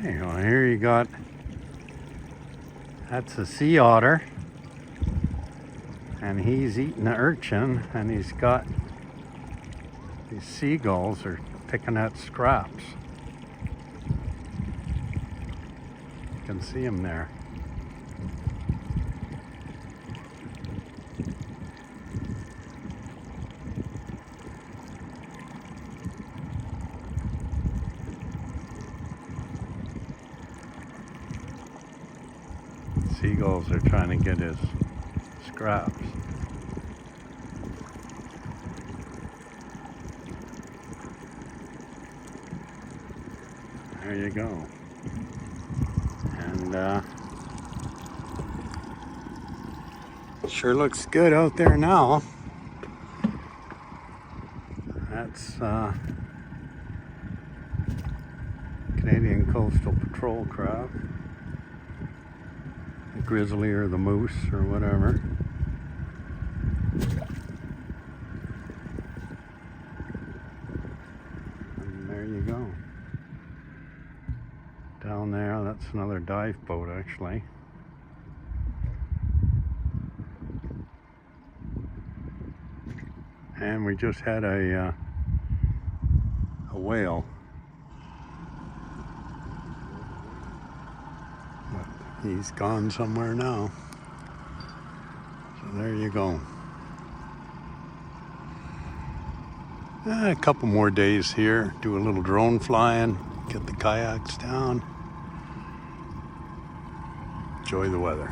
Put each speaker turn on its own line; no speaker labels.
Okay, well here you got, that's a sea otter, and he's eating the urchin, and he's got these seagulls are picking at scraps. You can see him there. Seagulls are trying to get his scraps. There you go. And sure looks good out there now. That's Canadian Coastal Patrol craft. The grizzly or the moose or whatever. And there you go. Down there, that's another dive boat actually. And we just had a whale. But he's gone somewhere now. So there you go. A couple more days here, do a little drone flying, get the kayaks down. Enjoy the weather.